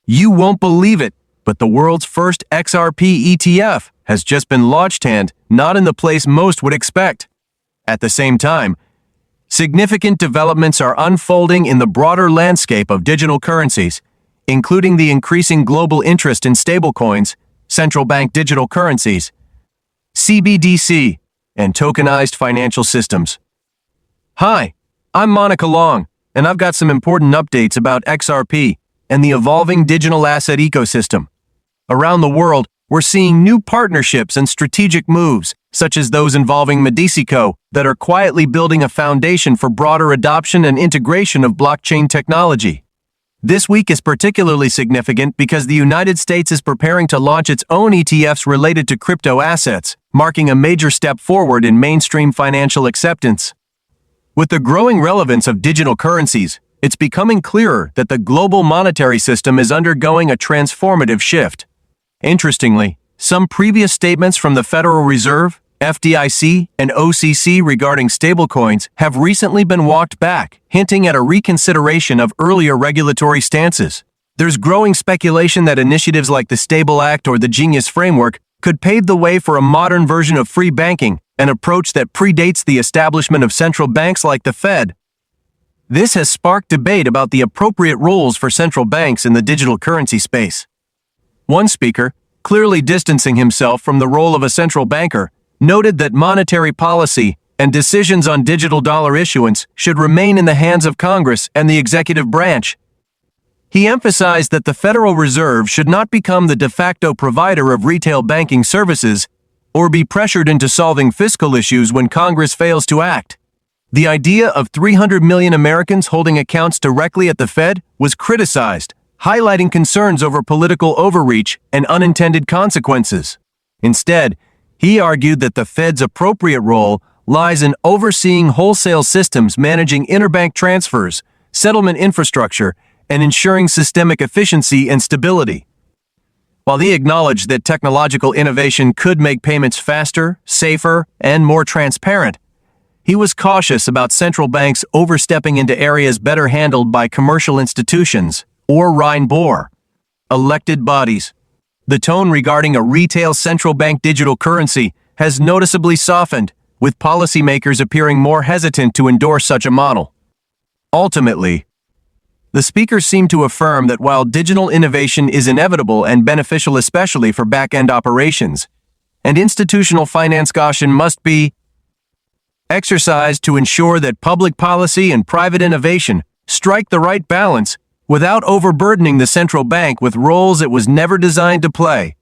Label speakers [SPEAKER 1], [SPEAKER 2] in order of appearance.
[SPEAKER 1] You won't believe it, but the world's first XRP ETF has just been launched, and not in the place most would expect. At the same time, significant developments are unfolding in the broader landscape of digital currencies, including the increasing global interest in stablecoins, central bank digital currencies, CBDC, and tokenized financial systems. Hi, I'm Monica Long, and I've got some important updates about XRP and the evolving digital asset ecosystem. Around the world, we're seeing new partnerships and strategic moves, such as those involving Medicico, that are quietly building a foundation for broader adoption and integration of blockchain technology. This week is particularly significant because the United States is preparing to launch its own ETFs related to crypto assets, marking a major step forward in mainstream financial acceptance. With the growing relevance of digital currencies, it's becoming clearer that the global monetary system is undergoing a transformative shift. Interestingly, some previous statements from the Federal Reserve, FDIC, and OCC regarding stablecoins have recently been walked back, hinting at a reconsideration of earlier regulatory stances. There's growing speculation that initiatives like the Stable Act or the Genius Framework could pave the way for a modern version of free banking, an approach that predates the establishment of central banks like the Fed. This has sparked debate about the appropriate roles for central banks in the digital currency space. One speaker, clearly distancing himself from the role of a central banker, noted that monetary policy and decisions on digital dollar issuance should remain in the hands of Congress and the executive branch. He emphasized that the Federal Reserve should not become the de facto provider of retail banking services or be pressured into solving fiscal issues when Congress fails to act. The idea of 300 million Americans holding accounts directly at the Fed was criticized, highlighting concerns over political overreach and unintended consequences. Instead, he argued that the Fed's appropriate role lies in overseeing wholesale systems, managing interbank transfers, settlement infrastructure, and ensuring systemic efficiency and stability. While he acknowledged that technological innovation could make payments faster, safer, and more transparent, he was cautious about central banks overstepping into areas better handled by commercial institutions, or Rhine-Bohr, elected bodies. The tone regarding a retail central bank digital currency has noticeably softened, with policymakers appearing more hesitant to endorse such a model. Ultimately, the speaker seemed to affirm that while digital innovation is inevitable and beneficial especially for back-end operations, and institutional finance caution must be exercised to ensure that public policy and private innovation strike the right balance without overburdening the central bank with roles it was never designed to play.